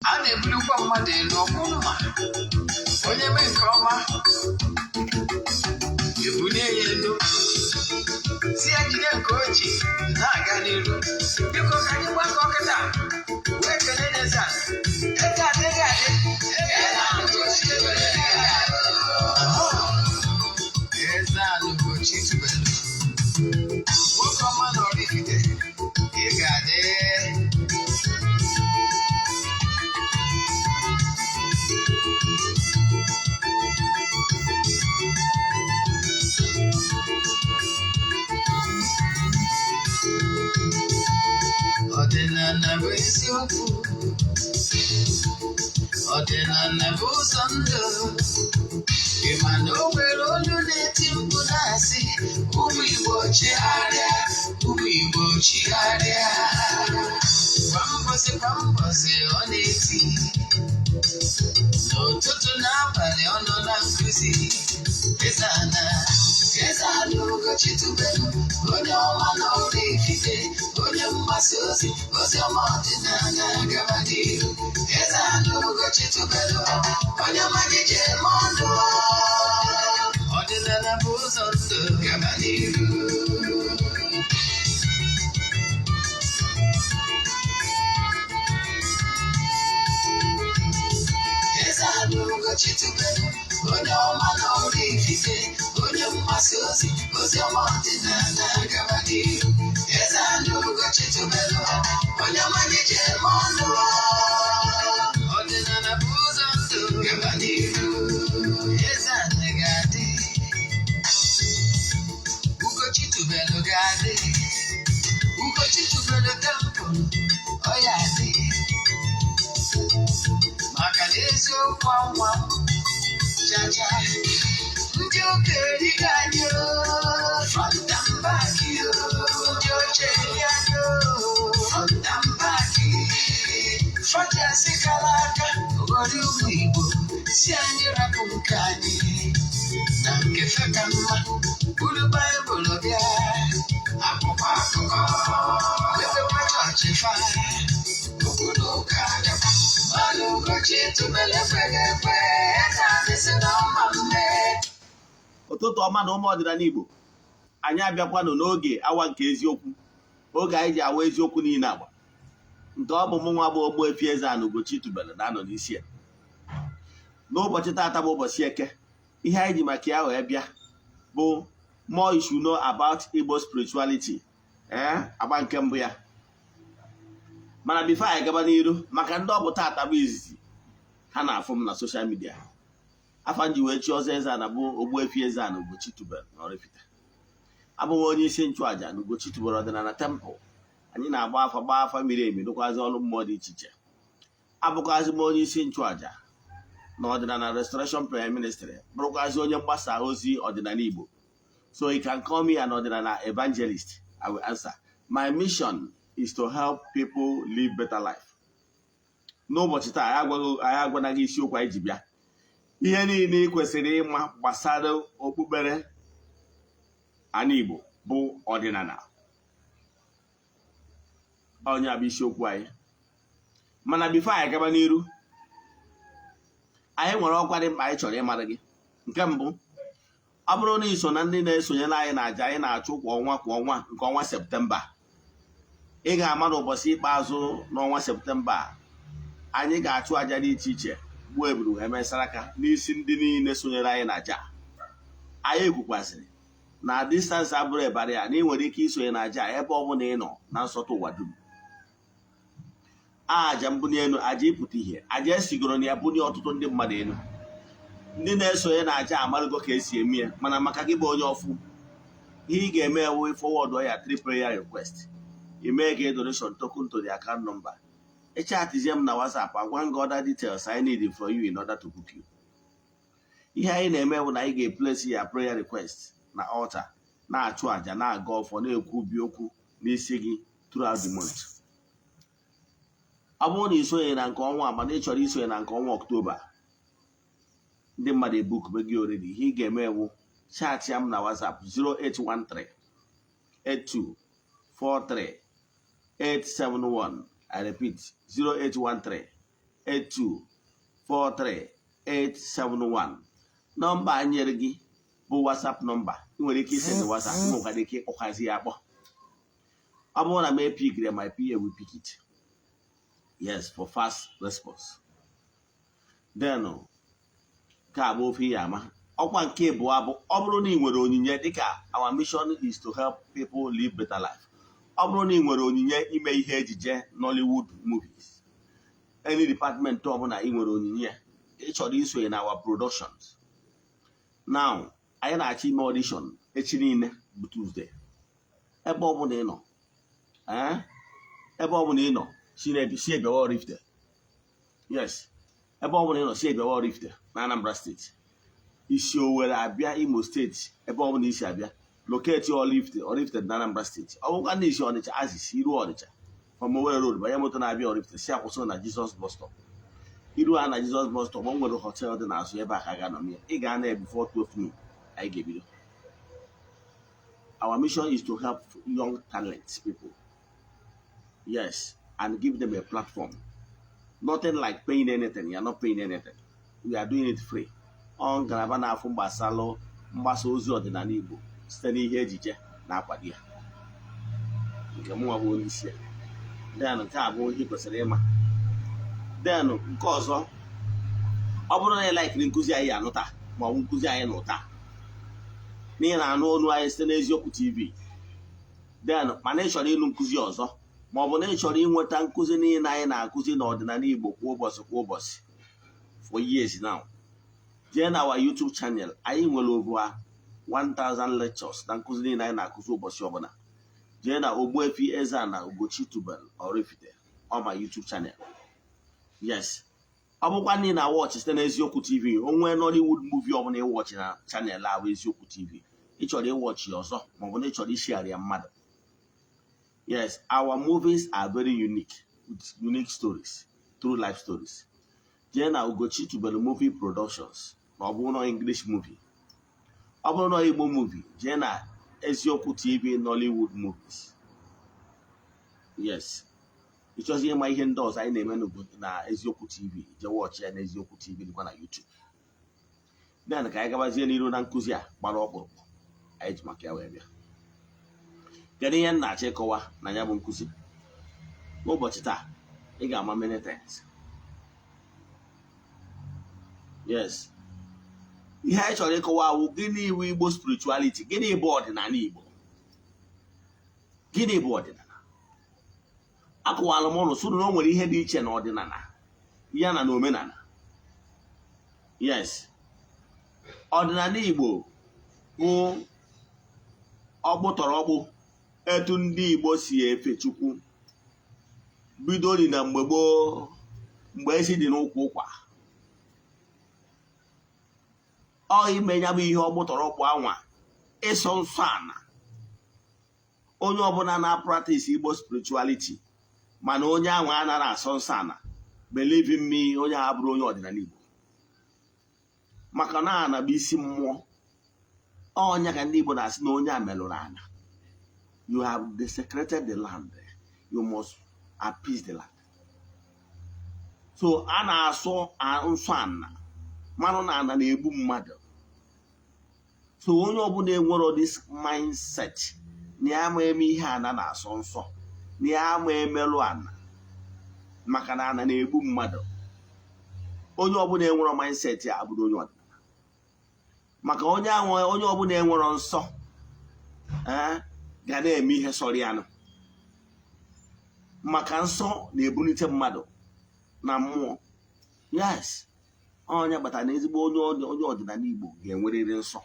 a na-ebulukwa mmadụ elu ọmụma onye mee nke ọma ebulie ya elu si ya jide nke o ji na-aga n'iru biko ka anyị gbakọ kịta wee kelee Eze-Ana Eze-Ana Ugochi tubelu nwoke ọma na oraifite ị ga-adị ọdịnala bụ eziokwu ọdịnala bụ ụzọ ndụ ị ma na o nwere olu na-eti mkpu na-asị ụmụ Igbo chigharịa ụmụ Igbo chigharịa kwa mbọsị ọ na-eti n'ụtụtụ n'abalị ọ nọ na nkụzi Eze-Ana Ugochi tubelu onye ọma na oraifite onye mgbasa ozi ọma ọdịnala gaba n'ihu Eze-Ana Ugochi tubelu onye ọmalịcha eme ọnụ ọdịnala bụ ụzọ ndụ gaba n'ihu Eze-Ana Ugochi tubelu onye ọma na oraifite onye mgbasa ozi ọma ọdịnala gaba n'ihu Eze-Ana Ugochi tubelu onye ọmalịcha eme ọnụ ọdịnala bụ ụzọ ndụ gaba n'ihu Eze-Ana ga-adị Ugochi tubelu ga-adị Ugochi tubelu tempụl ọ ya adị maka na eziokwu anwa jaja ndị okenye anyị front and back ndị ochie anyị front and back fọchasị kara aka ụgọdị ụmụ Igbo si anyị rapụ nke anyị na nke feka mma buru Baịbụl bịa akwụkwọ akụkọ mepekwa chọọchị fa obodo ụka agakwa mana Ugochi tubelu ekweghị ekwe Eze-Ana si na ọma mme ụtụtụ ọma na ụmụ ọdịnala Igbo anyị abịakwanụ n'oge awa nke eziokwu oge anyị ji awa eziokwu niile agba nke ọ bụ mụ nwa bụ Ogbuefi Eze-Ana Ugochi tubelu na-anọ n'isi ya n'ụbọchị taata bụ ụbọchị Eke ihe anyị ji maka ya wee bịa bụ more you should know about Igbo spirituality agba nke mbụ ya mana bifo anyị gaba n'iru maka ndị ọ bụ taata bụ izizi ha na-afụ m na soshal midia afa nji wee chi ọzọ Eze-Ana bụ Ogbuefi Eze-Ana Ugochi tubelu na oraifite abụghị onye isi nchụaja na Ugochi tubelu ọdịnala tempụl anyị na-agba afa miri emi dụkwazi ọrụ mmụọ dị iche iche abụkwazi m onye isi nchụaja na ọdịnala restoration prayer ministry bụrụkwazi onye mgbasa ozi ọdịnala Igbo so you can call me an ọdịnala evangelist. I will answer. My mission is to help people live better life. N'ụbọchị taa anyị agwanaghị isiokwu anyị ji bịa ihe niile ị kwesịrị ịma gbasara okpukpere ana Igbo bụ ọdịnala onye abụ isiokwu anyị mana bifo anyị gaba n'iru anyị nwere ọkwa dị mkpa anyị chọrọ ịmara gị nke mbụ ọ bụrụ na iso na ndị na-esonyere anyị na aja anyị na-achụ kwa ọnwa nke ọnwa Septemba ị ga-ama n'ụbọchị ikpeazụ n'ọnwa Septemba anyị ga-achụ aja dị iche iche gbuo eburu emesara aka n'isi ndị niile sonyere anyị na aja anyị ekwukwasịrị na distansị abụrụ ịbara ya na ị nwere ike isonye na aja ebe ọ bụla ị nọ na nsọtụ ụwa dum aja mbunye elu aja ịpụta ihe aja esigoro na ya bunye ọtụtụ ndị mmadụ elu ndị na-esonye na aja amarụgo ka esi eme ya mana maka gị bụ onye ọfụ ihe ị ga-eme ewu forward ya 3 prayer request ime gị donation token to the account number echatizie m na WhatsApp agwa gị other details I need from you in order to book you. Ihe anyị na-eme bụ na anyị ga-eplesi ya prayer request na altar na-achụ aja na-aga ọfọ na-ekwu bi okwu n'isi gị throughout the month. Ọ bụrụ na isonye na nke ọnwa mana ị chọrọ isonye na nke ọnwa Ọktoba ndị mmadụ ebook be gị already ihe ị ga-eme bụ chat ya m na WhatsApp 0813 8243 871. I repeat 0813 08028243871. Nọmba anyị nyere gị bụ WhatsApp nọmba. Ị nwere ike isend WhatsApp, ị nwere ike ịkpọkwazi ya akpọ. Ọ bụrụ na m epikiri, my PA will pick it. Yes, for fast response. Then ka bụ ofe ya ama. Ọkwa nke bụ abụ, ọ bụrụ na ị nwere onyinye dịka our mission is to help people live better life. Ọ bụrụ na ị nwere onyinye ime ihe ejije Nollywood movies, any department ọbụla ị nwere onyinye ị chọrọ isonye na our productions. Now, anyị na-achọ ime audition echi niile bụ Tuesday. Ebe ọbụla ị nọ, ebe ọbụla ị nọ, si ebiawa Oraifite. Yes, ebe ọbụla ị nọ, si ebiawa Oraifite na Anambra State. Isi Owerri abịa Imo State, ebe ọbụla isi abịa, locate Oraifite na Anambra State. Ọ bụkwa na isi Ọnịcha azịs iru Ọnịcha from Owerri Road, banye moto na-abịa Oraifite, si akwụsị na Jesus bus stop. Iru ha na Jesus bus stop, o nwere hotel dị n'azụ ebe a ka ga-anọ. Ị ga-ana before 12 noon, anyị ga-ebido. Our mission is to help young talent people. Yes, and give them a platform. Nothing like paying anything. You're not paying anything. We are doing it free. On ngalaba na-afụ mgbasa ozi ọdịnala Igbo site n'ihe ejije na-akwado ya. Nke mụnwa bụ onye isi ya. Then nke a bụ ihe kwesịrị ịma. Then nke ọzọ, ọ bụrụ na ị laikiri nkụzi anyị anụta ma ọ bụ nkụzi anyị n'ụta, n'ihi na anụ ọnụ anyị site n'Eziokwu TV. Then mana ị chọrọ ịnụ nkụzi ọzọ, ma ọ bụ na ị chọrọ inweta nkụzi niile anyị na-akụzi n'ọdịnala Igbo kwa ụbọchị for years now, jee na our YouTube channel. Anyị nwere over 1000 lectures na nkụzi niile anyị na-akụzi ụbọchị ọbụla. Jee na Ogbuefi Eze-Ana Ugochi tubelu oraifite on my YouTube channel. Yes, ọ bụkwa ndị na-watch site n'Eziokwu TV. Onwe Nollywood movie ọbụla ịwọchị na channel ahụ Eziokwu TV, ị chọrọ ịwọchị ọzọ ma ọ bụ na ị chọrọ ishare ya mmadụ. Yes, our movies are very unique, with unique stories, true life stories. Jee na Ugochi tubelu movie productions ma ọ bụ na English movie. Ọ bụrụ na Igbo movie, jee na Eziokwu TV Nollywood movies. Yes, ị chọzi ịma ihe ndị ọzọ anyị na-eme na Eziokwu TV, jee watch ya na Eziokwu TV dịkwa na YouTube. Then ka anyị gabazie n'iru na nkụzi a gbara ọkpụrụkpụ anyị ji maka ya wee bịa. Kedu ihe m na-achọ ịkọwa na ya bụ nkụzi? N'ụbọchị taa, ị ga-ama many things. Yes, ihe anyị chọrọ ịkọwa bụ gịnị iwu Igbo spirituality, gịnị bụ ọdịnala Igbo, gịnị bụ ọdịnala. Akọwala m ụnụ sụrụ na o nwere ihe dị iche na ọdịnala ya na omenala. Yes, ọdịnala Igbo bụ ọkpụtọrọkpụ etu ndị Igbo si efe Chukwu bido dị na mgbe gboo, mgbe esi dị n'ụkwụ ụkwa. Ọ ime ya bụ ihe ọgbụtọrọkpụ anwa ịsọ nsọ ana. Onye ọbụla na-practice Igbo spirituality mana onye ahụ anaghị asọ nsọ ana, believe in me, onye a bụrụ onye ọdịnala Igbo. Maka na ana bụ isi mmụọ. Onye ka ndị Igbo na-asị na onye a melụrụ ana. You have desecrated the land. You must appease the land. So a na-asọ nsọ ana, mmanụ na ana na-egbu mmadụ. So onye ọbụla enwero this mindset na ya ma eme ihe ana na-asọ nsọ, na ya ma emelụ ana maka na ana na-egbu mmadụ. Onye ọbụla enwero mindset ya abụrụ onye ọdịnala. Maka onye ọbụla enwero nsọ ga na-eme ihe sọrọ ya nụ. Maka nsọ na-ebulite mmadụ na mmụọ. Yes, onye kpatara na ezigbo onye ọdịnala Igbo ga-enwerịrị nsọ.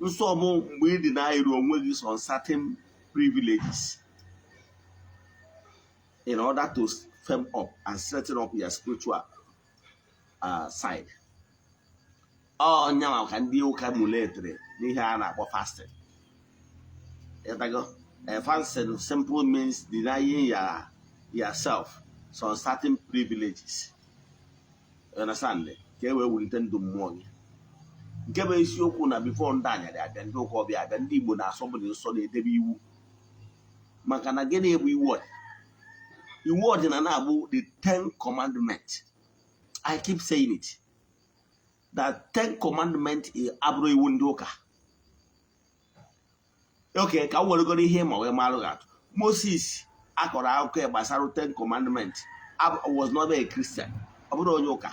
Nsọ bụ mgbe ị dị na-iru onwe gị some certain privileges in order to firm up and strengthen up your spiritual side. Onye ka ndị ụka muletere n'ihe a na-akpọ fasting. Fasting simple means denying yourself some certain privileges. You understand? Ka e wee wulite ndụ mmụọ gị. Nke bụ isiokwu na before ndị anyarị abịa, ndị ụka ọbịa abịa, ndị Igbo na-asọbụrụ nsọ na-edebe iwu. Maka na gịnị bụ iwu ọdịnala? Iwu ọdịnala bụ the 10 commandments. I keep saying it. That 10 commandments abụrụ iwu ndị ụka. Okay, ka m weregoro ihe ma wee malụ atụ. Moses akọrọ akụkọ gbasara 10 commandments was not a Christian. Ọ bụrụ onye ụka.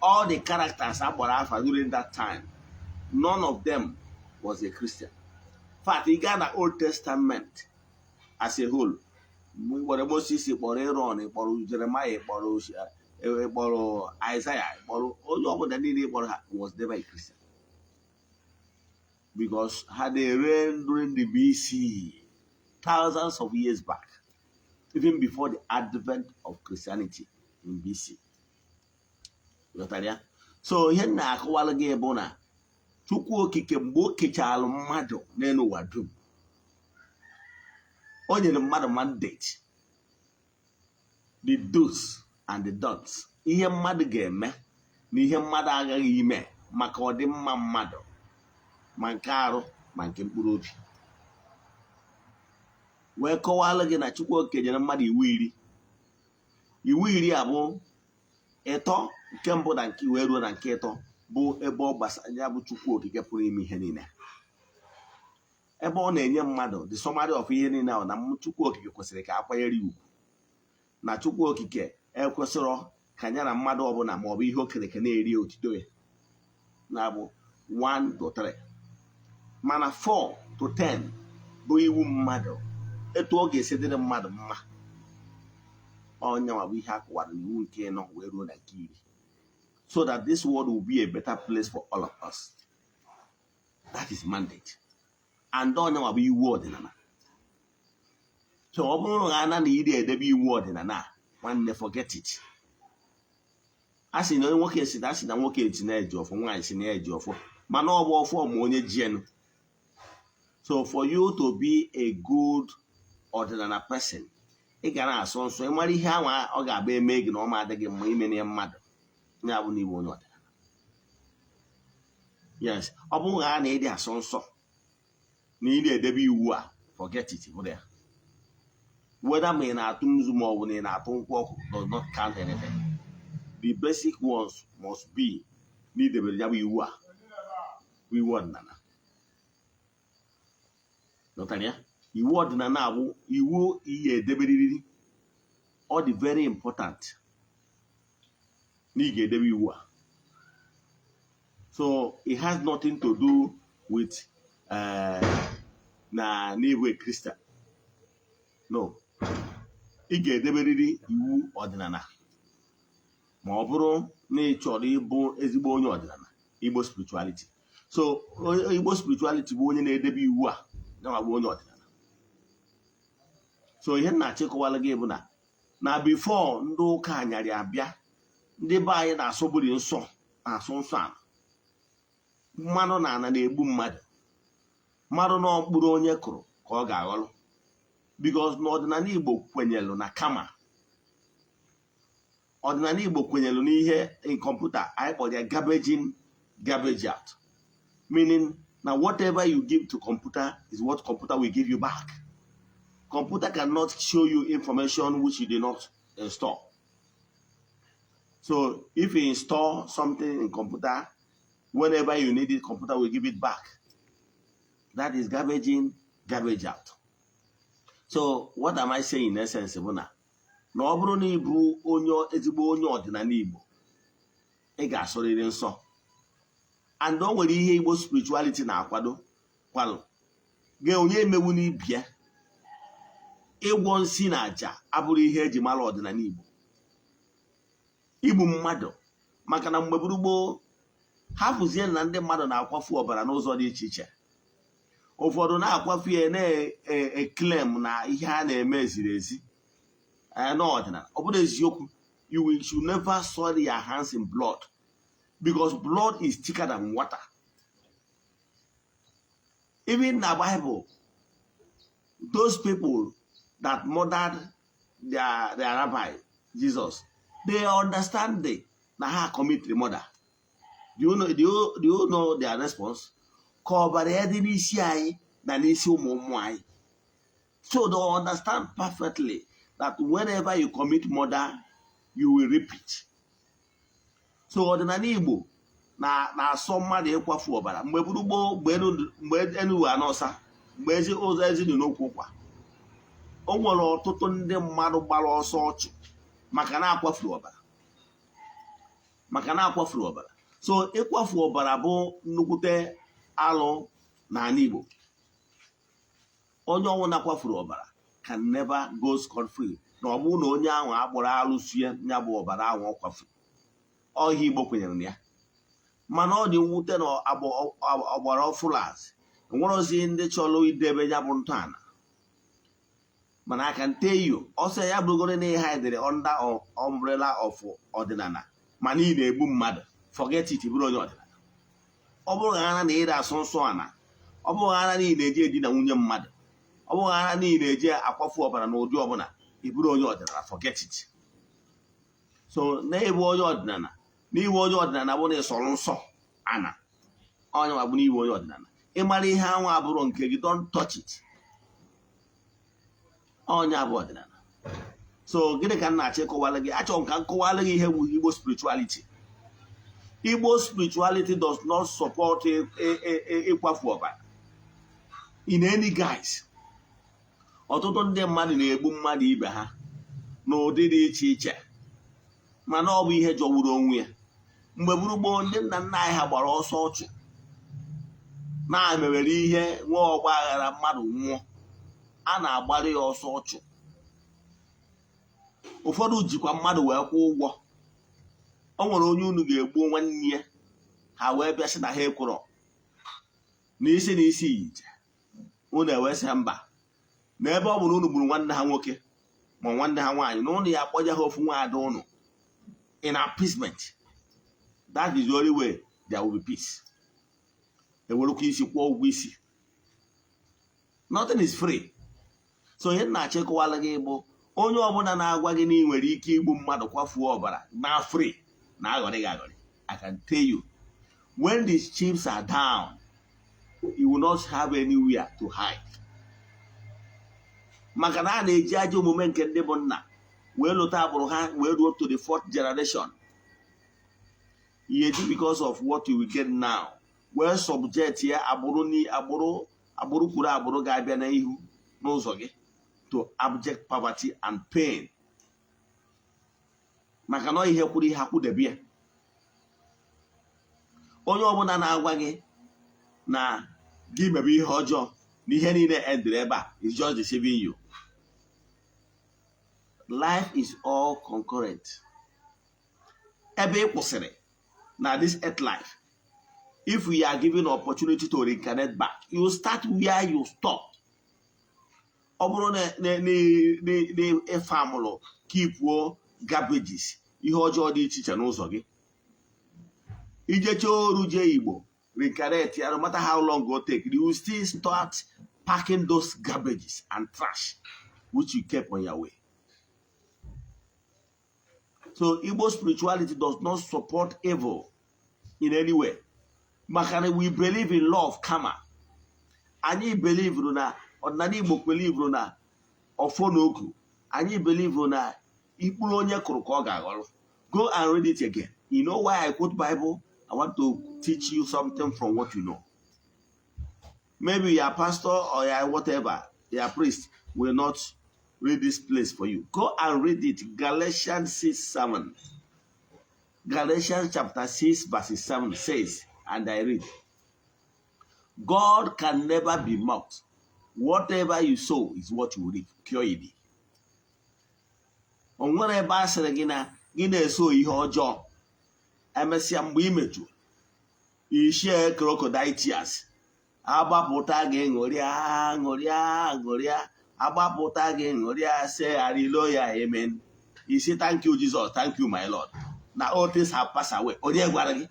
All the characters agbara afa during that time, none of them was a Christian. In fact, he got the Old Testament as a whole. Where Moses kpọrọ Aaron, kpọrọ Jeremiah, kpọrọ Isaiah, kpọrọ onye ọbụla niile kpọrọ ha was never a Christian. Because had they reigned during the BC, thousands of years back, even before the advent of Christianity in BC. So ihe na-akọwalụ gị bụ na Chukwu okike mgbe o kechalụ mmadụ n'elu ụwa dum, o nyere mmadụ mandate, the do's and the don'ts, ihe mmadụ ga-eme na ihe mmadụ agaghị ime maka ọdịmma mmadụ, ma nke arụ ma nke mkpụrụ obi. Wee kọwalụ gị na Chukwu okike nyere mmadụ iwu iri abụ ịtọ, nke mbụ na nke wee ruo na nke ịtọ bụ ebe ọ gbasara ya bụ Chukwu okike pụrụ ime ihe niile. Ebe ọ na-enye mmadụ the summary of ihe niile ahụ na Chukwu okike kwesịrị ka akwanyere ugwu, na Chukwu okike ekwesịrọ ka ya na mmadụ ọbụla ma ọ bụ ihe okereke na-eri otito ya, na-abụ 1 to 3. Mana 4 to 10 bụ iwu mmadụ, etu ọ ga-esi dịrị mmadụ mma. Onye bụ ihe akọwara n'iwu nke ịnọ wee ruo na nke iri, so that this world will be a better place for all of us. That is mandate. And onye bụ iwu ọdịnala. So ọ bụrụ na ana na iri edebe iwu ọdịnala, nwanne forget it. A sị na onye nwoke si na nwoke eti na-eji ọfọ, nwaanyị si na-eji ọfọ, mana ọ bụ ọfọ ma onye jienu. So for you to be a good ordinary person, ị ga na-asọ nsọ, ị mara ihe ahụ ọ ga-abụ eme gị na ọ ma adịghị mma ime na mmadụ, ya bụ n'igbo onye ọdịnala. Yes, ọ bụrụ na a na-ede asọ nsọ na ị na-edebe iwu a, forget it. Whether ma ị na-atụ nzu ma ọ bụ na ị na-atụ nkwụ ọkụ does not count anything. The basic ones must be na idebere ya bụ iwu a, iwu ọdịnala. Iwu ọdịnala bụ iwu ihe edeberiri. Ọ dị very important na ị ga-edebe iwu a. So it has nothing to do with na n'ịbụ a Christian. No. Ị ga-edeberiri iwu ọdịnala ma ọ bụrụ na ị chọrọ ịbụ ezigbo onye ọdịnala, Igbo spirituality. So Igbo spirituality bụ onye na-edebe iwu a, na bụ onye ọdịnala. So ihe na-achịkọwala gị bụ na before ndị ụka anyarị abịa, ndị be anyị na-asọburi nsọ, na-asụ nsọ ala. Mmadụ na ana na-egbu mmadụ, mmadụ na mkpụrụ onye kụrụ ka ọ ga-aghọrọ. Because n'ọdịnala Igbo kwenyelu na kama, ọdịnala Igbo kwenyelu n'ihe in kọmputa anyị kpọrọ ya garbage in, garbage out. Meaning na whatever you give to computer is what computer will give you back. Computer cannot show you information which you did not install. So if you install something in computer, whenever you need it, computer will give it back. That is garbage in, garbage out. So what am I saying in essence? Na ọ bụrụ na ịbụ ezigbo onye ọdịnala Igbo, ị ga-asọrịrị nsọ. And o nwere ihe Igbo spirituality na-akwado kwalụ. Gee onye emewu n'ibia, ịgwọ nsị na aja abụrụ ihe eji mara ọdịnala Igbo. Igbu mmadụ, maka na mgbe gboo hapụzie na ndị mmadụ na-akwafu ọbara n'ụzọ dị iche iche. Ụfọdụ na-akwafu ya na-eklem na ihe a na-eme ziri ezi n'ọdịnala. Ọ bụrụ eziokwu, you should never soil your hands in blood, because blood is thicker than water. Even in the Bible, those people that murdered their rabbi, Jesus, they understand na ha commit the murder. Do you know their response? Cover n'isi anyị na n'isi ụmụ anyị. So they understand perfectly that whenever you commit murder, you will repeat. So ọdịnala Igbo na-asọ mmadụ ịkwafu ọbara mgbe buru gboo mgbe enu anọsa mgbe ezi ụzọ ezinu n'okwu kwa o nwere ọtụtụ ndị mmadụ gbara ọsọ ọchụ maka na akwafuru ọbara so ịkwafu ọbara bụ nnukwute alụ n'ala Igbo. Onye ọnwụ na-akwafuru ọbara can never go scot-free na ọ bụrụ na onye ahụ akpọrọ alụsie ya bụ ọbara ahụ ọ kwafuru. Ọhịa Igbo kwenyere na ya, mana ọ dị mwute na ọgbara ọfụlazi enwerozi ndị chọrọ idebe ya bụ ntọala. Mana I can tell you, ọsọ ya bụrụgoro na ihe dịrị under umbrella of ọdịnala mana ị na-egbu mmadụ, forget it, bụrụ onye ọdịnala. Ọ bụrụ na ị na-asụ nsọ ana, ọ bụrụ na ị na-eji edina nwunye mmadụ, ọ bụrụ na ị na-eji akwafu ọbara n'ụdị ọbụla, ị bụrụ onye ọdịnala, forget it. So na-ebu onye ọdịnala n'iwu onye ọdịnala bụ na ịsọrọ nsọ ana onye ma bụ n'iwu onye ọdịnala. Ịmara ihe anwụ abụrụ nke gị, don't touch it. Onye abụ ọdịnala. So gịnị ka m na-achọ ịkọwara gị? Achọrọ m ka m kọwara gị ihe bụ Igbo spirituality. Igbo spirituality does not support ịkwafu ọbara in any guise. Ọtụtụ ndị mmadụ na-egbu mmadụ ibe ha n'ụdị dị iche iche mana ọ bụ ihe jọgburu onwe ya. Mgbe buru gboo ndị nna nna anyị ha gbara ọsọ ọchụ na-emewere ihe nwe ọgba aghara mmadụ nwụọ, a na-agbara ya ọsọ ọchụ. Ụfọdụ jikwa mmadụ wee kwụ ụgwọ. O nwere onye unu ga-egbuo nwanne ya, ha wee bịa sị na ha ekwurọ n'isi ije unu ewesị mba na ebe ọ bụrụ unu gburu nwanne ha nwoke ma nwanne ha nwaanyị na unu ya akpọje ha ofu nwaada unu in appeasement. That is the only way there will be peace. Ewerukwa isi kwụọ ụgwọ isi. Nothing is free. So ihe na-achọ ịkọwara gị bụ onye ọbụla na-agwa gị na ị nwere ike igbu mmadụ kwafuo ọbara na free na aghọrị gị aghọrị. I can tell you, when these chiefs are down, you will not have anywhere to hide. Maka na a na-eji ajọ omume nke ndị bụ nna wee lụta agbụrụ ha wee ruo to the 4th generation. Yeji because of what you will get now. Wee subject ya agbụrụ kwuru agbụrụ ga-abịa n'ihu n'ụzọ gị to abject poverty and pain. Maka na ihe kwuru ihe akwụdebe ya. Onye ọbụla na-agwa gị na gị mebe ihe ọjọọ na ihe niile edere ebe a is just deceiving you. Life is all concurrent. Ebe ị kwụsịrị na this earth life, if we are given opportunity to reincarnate back, you start where you stop. Ọ bụrụ na famụlụ keepuo garbages ihe ọjọọ dị iche iche n'ụzọ gị, ijecha oru jee Igbo reincarnate, no matter how long it will take, you will still start packing those garbages and trash which you kept on your way. So Igbo spirituality does not support evil in any way. Makana we believe in law of karma. Anyị believe na ọdịnala Igbo believe na ọfọnoku. Anyị believe na ikpuru onye kụrụ ka ọ ga-aghọrọ. Go and read it again. You know why I quote Bible? I want to teach you something from what you know. Maybe your pastor or your whatever, your priest will not read this place for you. Go and read it. Galatians 6:7. Galatians chapter 6 verse 7 says, and I read, God can never be mocked. Whatever you sow is what you reap. QED. Onwere ebe a sịrị gị na gị na-eso ihe ọjọọ, emesịa mgbe imeju ishie crocodile tears, agbapụta gị ṅụrịa, agbapụta gị ṅụrịa, say hallelujah, amen. You say thank you Jesus, thank you my Lord. Now all things have passed away. Onye gwara gị?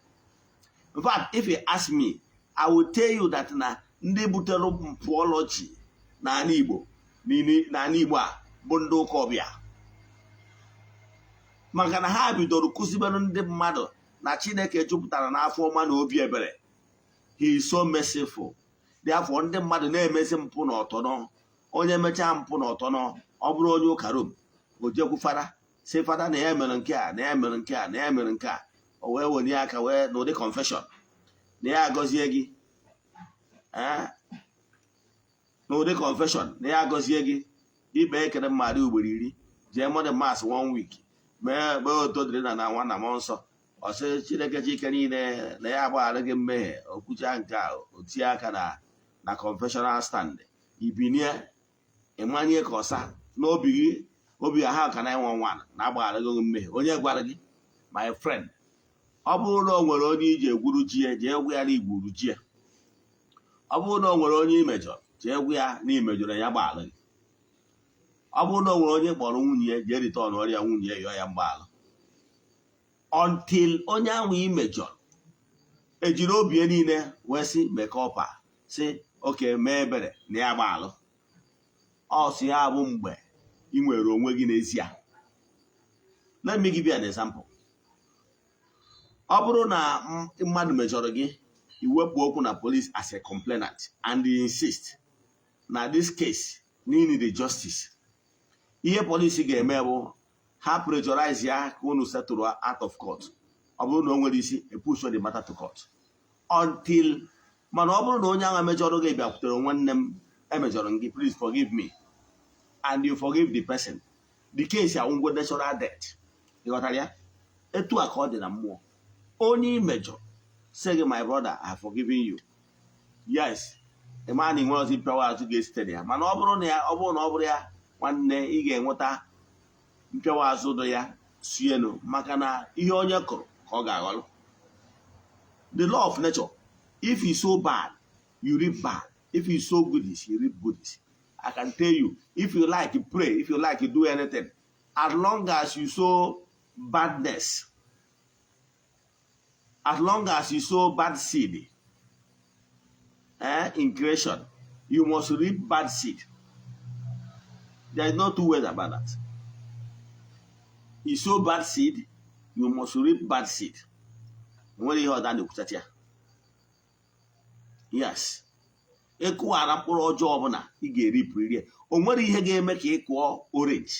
In fact, if you ask me, I will tell you that na ndị butere mpụọlọchi n'ala Igbo a bụ ndị ụka ọbịa. Maka na ha bidoro kụzibere ndị mmadụ na Chineke jupụtara n'afọ ọma na obi ebere. He is so merciful. Therefore, ndị mmadụ na-emezi mpụ na ọtọnọ. Onye mechaa mpụ na ọtọnọ, ọ bụrụ onye ụka Rom, o jekwu fada sị fada na ya mere nke a na ya mere nke a na ya mere nke a, o wee wenye aka wee n'ụdị confession na ya agọzie gị n'ụdị confession na ya agọzie gị ikpe ekere mmadụ ugboro 10 jee mọdụ mas 1 week mee oto dịrị na nwa na mmụọ nsọ ọsị Chineke chike niile na ya agbaghara gị mmehie okwucha nke a otie aka na confessional stand ibinie ịmanye ka ọsa n'obi gị obi ha ka na enwe nwa na agbaghara gị mmehie. Onye gwara gị? My friend, ọ bụrụ na o nwere onye iji egwuru ji ya jee gwa ya na igwuru ji ya. Ọ bụrụ na o nwere onye imejọrọ jee gwa ya na imejọrọ ya gbaghara gị. Ọ bụrụ na o nwere onye kpọrọ nwunye ya jee rite ọnụ ọrịa nwunye ya yọọ ya mgbaghara. Until onye ahụ imejọrọ ejiri obi ya niile wee sị mekọpa sị oke mee ebere na ya gbaghara. Ọ sị ya bụ mgbe ị nwere onwe gị n'ezie. Let me give you an example. Ọ bụrụ na mmadụ mejọrọ gị iwepụ okwu na police as a complainant and you insist na this case need the justice, ihe police ga-eme bụ ha pressurize ya ka unu settle out of court. Ọ bụrụ na o nwere isi push the matter to court until mana ọ bụrụ na onye ahụ mejọrọ gị bịakwutere nwanne m emejọrọ gị, please forgive me, and you forgive the person, the case awụngwo natural death. Ịghọtara ya? Etu a ka ọ dị na mmụọ. Onye imejọ say gị my brother I have forgiven you, yes, a man in one pịawa azụ ga-esite ya, mana ọ bụrụ na ọ bụrụ ya nwanne ị ga-enweta mpịawa azụ do ya sienu maka na ihe onye kụrụ ka ọ ga-aghọrọ. The law of nature, if you sow bad you reap bad, if you sow goodies you reap goodies. I can tell you, if you like you pray, if you like you do anything, as long as you sow badness, as long as you sow bad seed in creation, you must reap bad seed. There is no two ways about that. You sow bad seed, you must reap bad seed. When you hear that, yes. Ịkụwara mkpụrụ ọjọọ ọbụla ị ga-eripụ rie. O nwere ihe ga-eme ka ị kụọ orange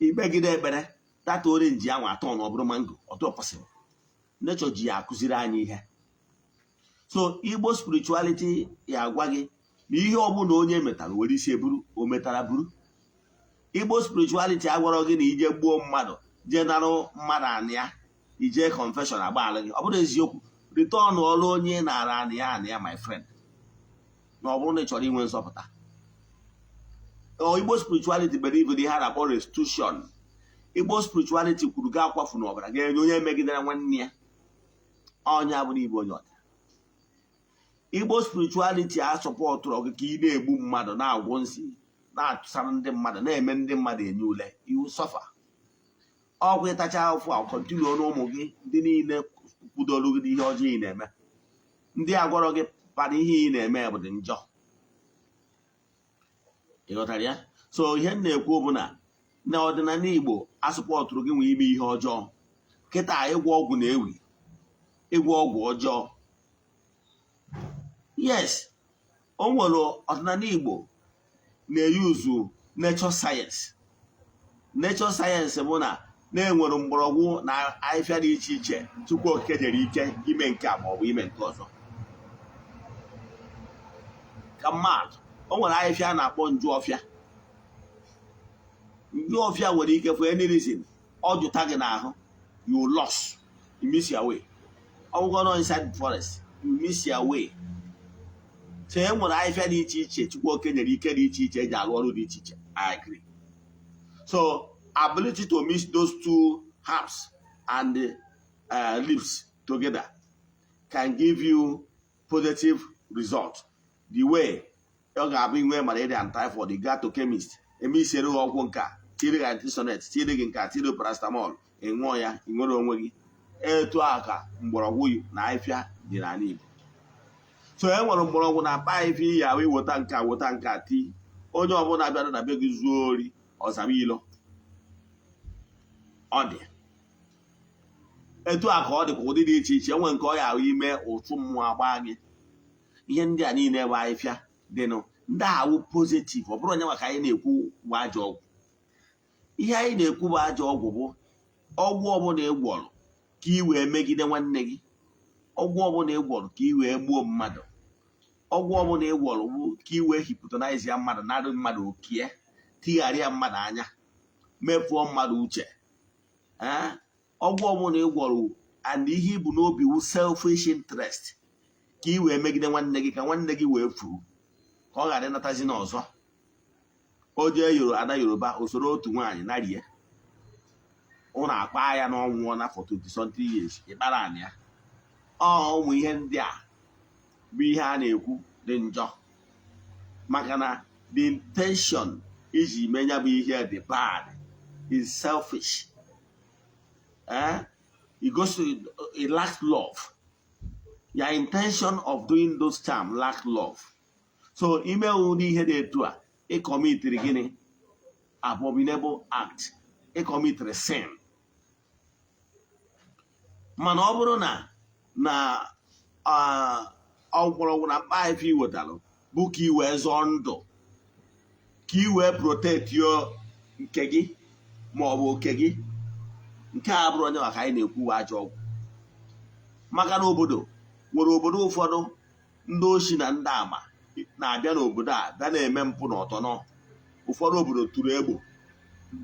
ikpegide ekpere data orange ahụ atọ na ọ bụrụ mango, ọtọ possible. Nature ji ya akụziri anyị ihe. So Igbo spirituality ya agwa gị na ihe ọbụla onye metara were isi eburu o metara buru. Igbo spirituality agwara gị na ije gbuo mmadụ jee narụ mmadụ anị ya ije confession agbaghara gị. Ọ bụrụ eziokwu, return ọrụ onye nara anị ya my friend, na ọ bụrụ na ị chọrọ inwe nzọpụta. Igbo spirituality believe in ihe a na-akpọ restitution. Igbo spirituality kwuru ga akwafu n'ọbara ga-enye onye megidere nwanne ya onye abụrụ Igbo onye ọta. Igbo spirituality a sọpọtụrụ gị ka ị na-egbu mmadụ, na-agwọ nsị, na-atụsara ndị mmadụ, na-eme ndị mmadụ enye ule, iwu sọfa. Ọgwụ ịtacha afọ a kọntinuo n'ụmụ gị ndị niile kwudoro gị ihe ọjọọ ị na-eme, ndị agwọrọ gị para ihe ị na-eme bụ dị njọ. Ịghọtara ya? So ihe m na-ekwu bụ na ọdịnala Igbo asụpọtụrụ gị nwee ime ihe ọjọọ. Kịta ịgwọ ọgwụ na-ewi, ịgwọ ọgwụ ọjọọ. Yes, o nwere ọdịnala Igbo na-eyuzu nature science. Nature science bụ na-enwere mgbọrọgwụ na ahịfịa dị iche iche Chukwu Okike nyere ike ime nke a ma ọ bụ ime nke ọzọ. Ka mmadụ, o nwere ahịfịa a na-akpọ nju ọfịa. Nju ọfịa nwere ike for any reason ọ jụta gị n'ahụ, you lost, you miss your way. Ọ bụgo nọ inside the forest, you miss your way. So e nwere ahịfịa dị iche iche Chukwu Okike nyere ike dị iche iche eji arụ ọrụ dị iche iche. I agree. So ability to mix those two herbs and leaves together can give you positive result. The way ọ ga-abụ inwe malaria and typhoid, you got to chemist emisere ọgwụ nke a, tiri gị antisonet, tiri gị nke a, tiri paracetamol, ịṅụọ ya, ị nwere onwe gị. Etu a ka mgbọrọgwụ na ahịfịa dị n'ala Igbo. So e nwere mgbọrọgwụ na akpa ahịfịa iyi ahụ iweta nke a weta nke a tii. Onye ọbụla bịara na be gị zuo ori ọzama ilo. Ọ dị etu a ka ọ dị ka ụdị dị iche iche. Enwe nke ọ ya ahụ ime ụtụ mmụọ agba gị. Ihe ndị a niile bụ ahịfịa dịnụ ndị ahụ pozitiv. Ọ bụrụ onye maka anyị na-ekwu gwa ajọ ọgwụ. ihe anyị na-ekwu bụ ajọ ọgwụ bụ ọgwụ ọbụla ị gwọrọ ka ị wee megide nwanne gị, ọgwụ ọbụla ị gwọrọ ka ị wee gbuo mmadụ, ọgwụ ọbụla ị gwọrọ bụ ka ị wee hipụtanaịzi ya mmadụ, narị mmadụ okie, tigharịa mmadụ anya, mefuo mmadụ uche. Ọgwụ ọbụla ị gwọrọ and ihe ibu n'obi wu selfish interest ka ị wee megide nwanne gị, ka nwanne gị wee furu, ka ọ ghara ịnatazi n'ọzọ. O jee ada Yoruba, usoro otu nwaanyị narie, ụnụ akpa ya na ọnwụọ na for 20-something years, ịkpara anị ya. Ụmụ ihe ndị a bụ ihe a na-ekwu dị njọ, maka na the intention iji menya bụ ihe dị bad is selfish. It goes to, it lacks love. Your intention of doing those terms lack love. So ime ụdị ihe dị etu a, ị committed gịnị? Abominable act. Ị committed sin. Mana ọ bụrụ na ọgwụrọgwụ na mkpa ife iwetalụ bụ ka i wee zọọ ndụ, ka i wee protect yo nke gị ma ọ bụ oke gị, nke a bụrụ onye maka anyị na-ekwu ajọ ọgwụ. Maka na obodo nwere obodo ụfọdụ ndị oshi na ndị ama na-abịa n'obodo a bịa na-eme mpụ na ọtọnọ. Ụfọdụ obodo tụrụ egbo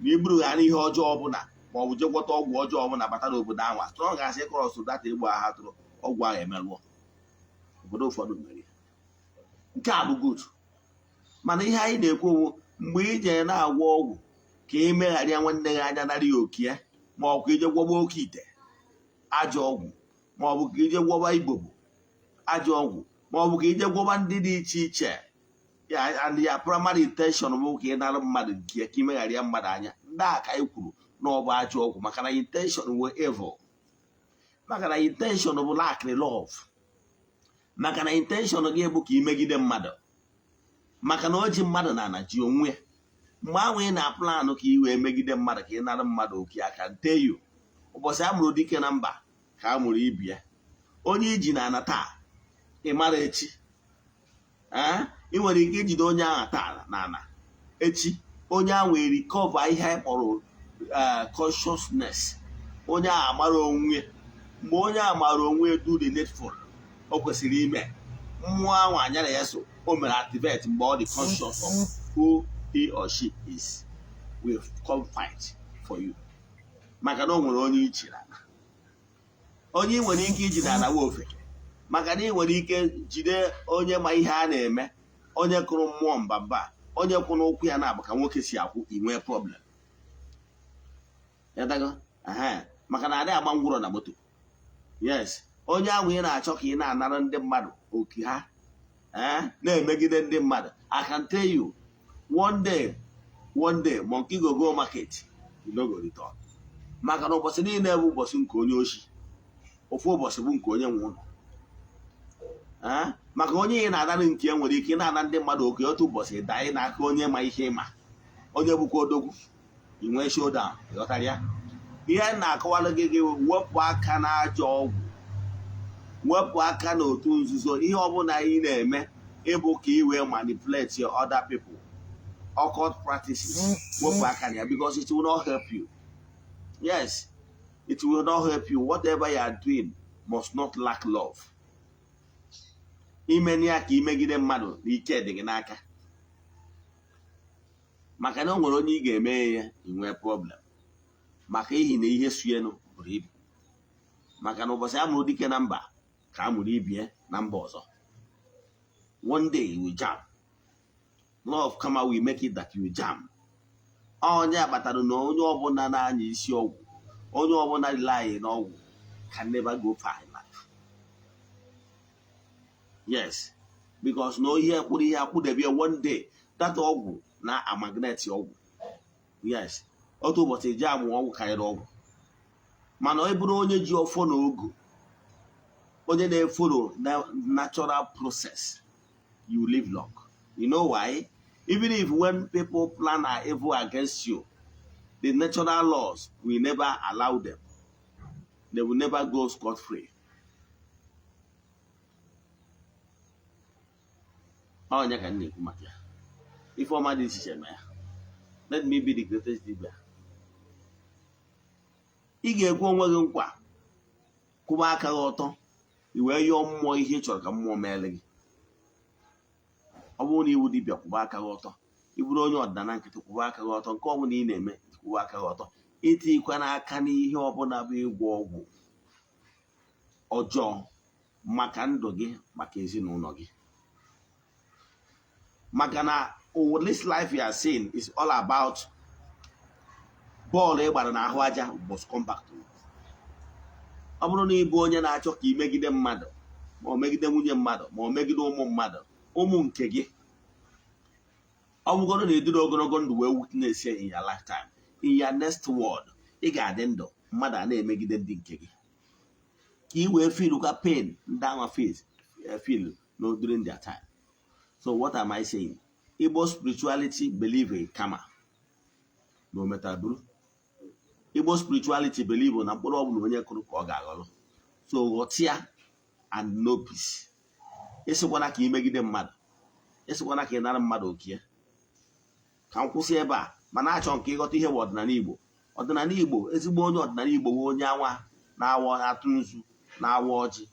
na iburu ghara ihe ọjọọ ọbụla ma ọ bụ je gwọta ọgwụ ọjọọ ọbụla bata n'obodo ahụ, tụọ gasị krọs data egbo agha tụrụ ọgwụ ahụ emerụọ. Obodo ụfọdụ mere nke a bụ good. Mana ihe anyị na-ekwu mgbe ị jere na-agwọ ọgwụ ka ị megharịa nwanne gị anya narị okie, ma ọ bụ ka ije gwọba oke ite, ajọ ọgwụ, ma ọ bụ ka ije gwọba igbo, ajọ ọgwụ, ma ọ bụ ka ije gwọba ndị dị iche iche, and ya primary intention bụ ka ị nara mmadụ nke ka ị megharịa mmadụ anya. Ndị a ka anyị kwuru na ọ bụ ajọ ọgwụ, maka na intention were evil, maka na intention bụ lack love, maka na intention gị bụ ka ị megide mmadụ, maka na o ji mmadụ na ana ji onwe ya. Mgbe ahụ ị na-aplanụ ka ị wee megide mmadụ, ka ị nara mmadụ oke aka nteyo, ụbọchị a mụrụ dike na mba ka a mụrụ ibi ya. Onye iji na ana taa, ị mara echi. Ị nwere ike ijide onye ahụ taa na ana, echi onye ahụ wee recover ihe anyị kpọrọ consciousness. Onye ahụ amara onwe, mgbe onye ahụ mara onwe do the needful o kwesịrị ime, mmụọ ahụ anya na ya so o mere activate. Mgbe ọ dị conscious of who he or she is, will come fight for you. Maka na o nwere onye ichi na ana, onye ị nwere ike iji na ana nwe ofeke, maka na ị nwere ike jide onye ma ihe a na-eme, onye kụrụ mmụọ mbamba, onye kwụ n'ụkwụ ya na-abụ ka nwoke si akwụ, inwe problem. Maka na adịghị agba ngwụrọ na moto. Yes, onye ahụ ị na-achọ ka ị na-anara ndị mmadụ oke ha, na-emegide ndị mmadụ. I can tell you, one day monkey go market, you no go return. Maka na ụbọchị niile bụ ụbọchị nke onye oshi, ofu ụbọchị bụ nke onye nwe ụlọ. Maka onye ị na-anara nke ya nwere ike na-ana ndị mmadụ oke, otu ụbọchị daa n'aka onye ma ihe ịma, onye bụkwa odogwu, inwe showdown. Ịghọtara ya? Ihe na-akọwara gị wepụ aka na ajọ ọgwụ, wepụ aka n'otu nzuzo. Ihe ọbụla ị na-eme ịbụ ka ị wee manipulate your other people, occult practices, wepụ aka na ya, because it will not help you. Yes, it will not help you. Whatever you are doing must not lack love. Imeni ya ka imegide mmadụ na ike dị gị n'aka, maka na o nwere onye ị ga-eme ya inwe problem, maka ihi na ihe suyenu buru ibu. Maka na ụbọchị a mụrụ dike na mba ka a mụrụ ibie na mba ọzọ. One day you will jam. Love kama we make it that you jam. Onye akpatara na onye ọbụla na-anya isi ọgwụ, onye ọbụla lie n'ọgwụ can never go far in life. Yes, because no ihe kwuru ihe akwụdebe one day that ọgwụ na amagnet ọgwụ. Yes, otu ụbọchị ji amụ ọgwụ karịrị ọgwụ. Mana ọ bụrụ onye ji ọfọ na ogo, onye na-efolo na natural process, you live long. You know why? Even if when people plan are evil against you, the natural laws will never allow them. They will never go scot-free. Let me be the greatest dibia. ị ga-ekwe onwe gị nkwa kwụba aka gị ọtọ i wee yọọ mmụọ ihe ị chọrọ ka mmụọ meele gị. Ọ bụrụ na iwu dibịa kwụba aka gị ọtọ, ị bụrụ onye ọdịnala nkịtị kwụba aka gị ọtọ, nke ọbụla ị na-eme kwụba aka gị ọtọ. Itikwa n'aka n'ihe ọbụla bụ ịgwọ ọgwụ ọjọọ maka ndụ gị, maka ezinụlọ gị. Maka na this life you are seeing is all about bọọlụ ị gbara n'ahụ aja must come back to you. Ọ bụrụ na ị bụ onye na-achọ ka ị megide mmadụ, ma ọ megide nwunye mmadụ, ma ọ megide ụmụ mmadụ, ụmụ nke gị, ọ bụgoro na eduru ogologo ndụ wee witness in your lifetime, in your next world, ị ga-adị ndụ mmadụ a na-emegide ndị nke gị, ka ị wee feel ka pain ndị anwa feel no during their time. So what am I saying? Igbo spirituality believe in karma, no matter bro. Igbo spirituality believe na mkpụrụ ọbụla onye kụrụ ka ọ ga-aghọrọ. So ghọtịa and no peace. Esikwana ka ị megide mmadụ, esikwana ka ị nara mmadụ okie. Ka m kwụsị ebe a, mana achọ nke ịghọta ihe bụ ọdịnala Igbo. Ọdịnala Igbo, ezigbo onye ọdịnala Igbo bụ onye anwa na-awa atụ nzu, na-awa ọjị,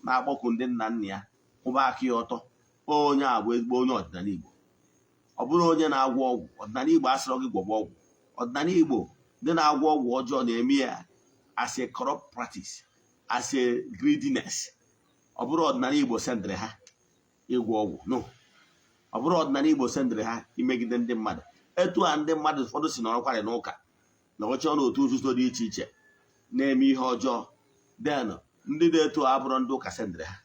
na-akpọku ndị nna nna ya, kwụba aka ya ọtọ. Onye a bụ ezigbo onye ọdịnala Igbo. Ọ bụrụ onye na-agwọ ọgwụ. Ọdịnala Igbo asịrọ gị gwọba ọgwụ. Ọdịnala Igbo ndị na-agwọ ọgwụ ọjọọ na-eme ya as a corrupt practice, as a greediness. Ọ bụrụ ọdịnala Igbo sendịrị ha ịgwọ ọgwụ, no. Ọ bụrụ ọdịnala Igbo sendịrị ha imegide ndị mmadụ. Etu a ndị mmadụ ụfọdụ si nọrọkwarị n'ụka na ọchọ n'otu nzuzo dị iche iche na-eme ihe ọjọọ, then ndị na-eto abụrụ ndị ụka sendịrị ha.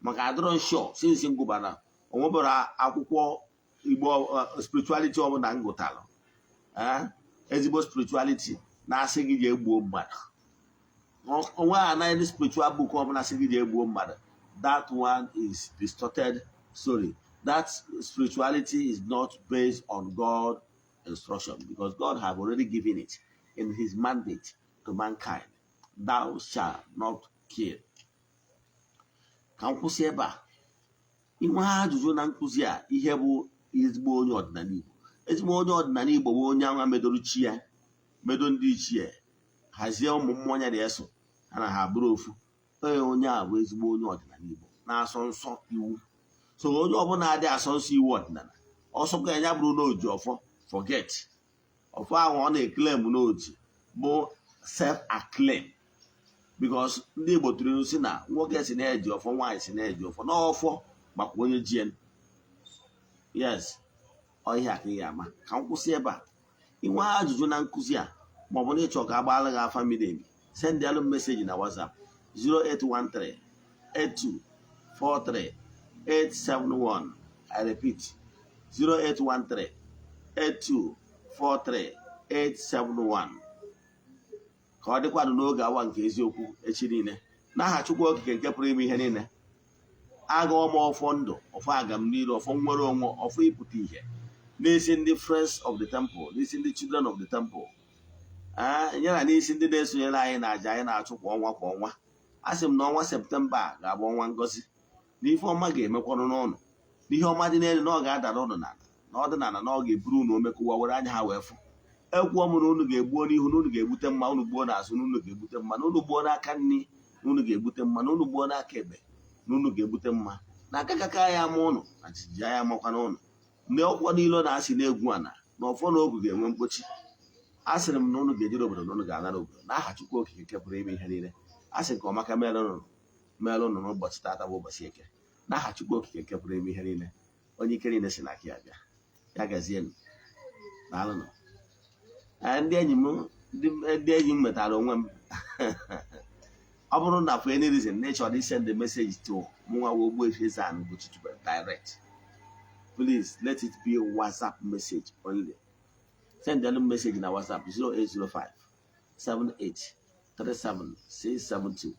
Maka adịrọ nshọ sinsi ngụbara onwebara akwụkwọ Igbo spirituality ọbụla m gụtalụ, ezigbo spirituality na-asị gị jee gbuo mmadụ. Onwe anaghị spiritual book ọbụla asị gị jee gbuo mmadụ. That one is distorted story. That spirituality is not based on God's instruction, because God have already given it in his mandate to mankind. Thou shalt not kill. Ka m kwụsị ebe a. Inwe ajụjụ na nkụzi a ihe bụ ezigbo onye ọdịnala Igbo. Ezigbo onye ọdịnala Igbo bụ onye anwa medoro chi ya, medo ndị ichie, hazie ụmụ mmụọ ya na-eso ha na ha bụrụ ofu. Onye a bụ ezigbo onye ọdịnala Igbo na-asọ nsọ iwu. So onye ọbụla adị asọ nsọ iwu ọdịnala, ọsọkwa ya bụrụ n'oji ọfọ, forget. Ọfọ ahụ ọ na-eklem n'oji bụ self-acclaim, because ndị Igbo tụrụ si na nwoke si na-eji ọfọ, nwaanyị si na-eji ọfọ, n'ọfọ makwa onye jien. Yes, ọ ihe aka ya ama. Ka m kwụsị ebe a. Inwe ajụjụ na nkụzi a, ma ọ bụ na ịchọ ka agbaala gị afa mmiri emi, send alụ meseji na WhatsApp 08138243871. I repeat, 08138243871. Ka ọ dịkwanụ n'oge awa nke eziokwu echi niile. N'aha Chukwu Okike nke pụrụ ime ihe niile. Agụọ m ọfọ ndụ, ọfọ agam n'iru, ọfọ nwere onwe, ọfọ ịpụta ihe n'isi ndị friends of the temple, n'isi ndị children of the temple, nyere n'isi ndị na-esonyere anyị na aja anyị na-achụ kwa ọnwa. A sị m na ọnwa Septemba ga-abụ ọnwa ngozi, na ife ọma ga-emekwanụ n'ụnụ, n'ihe ọma dị n'elu na ọ ga-adara ụnụ n'ala, na ọdịnala na ọ ga-eburu ụnụ omekụwa were anya ha wee fụ. Ekwuo m na ụnụ ga-egbuo n'ihu, na ụnụ ga-egbute mma, ụnụ gbuo n'azụ, na ụnụ ga-egbute mma, na ụnụ gbuo n'aka nri, na ụnụ ga-egbute mma, na ụnụ gbuo n'aka ekpe, na ụnụ ga-egbute mma. Na akakaka ya ama ụnụ na jijiji ya amakwa n'ụnụ. Mgbe ọkwọ niile na-asị na-egwu ana na ọfọ na ogu ga-enwe mkpochi, a sịrị m na ụnụ ga-ejere obodo na ụnụ ga-anara obodo n'aha Chukwu Okike nke pụrụ ime ihe niile. A sị nke ọmaka meelụ ụnụ n'ụbọchị tata bụ ụbọchị Eke, n'aha Chukwu Okike nke pụrụ ime ihe niile. Onye ike niile si n'aka ya bịa, ya gazienụ. Daalụnụ. Ndị enyi m metara onwe m ọ bụrụ na for any reason na ịchọrọ send the message to mụnwa Ogbuefi Eze-Ana Ugochi direct, please let it be a WhatsApp message only. Send the message in our WhatsApp 0805-7837-672.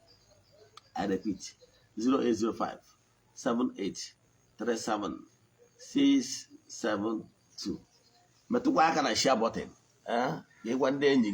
I repeat, 0805-7837-672. Metụkwa aka na share button. Ịgwa ndị enyi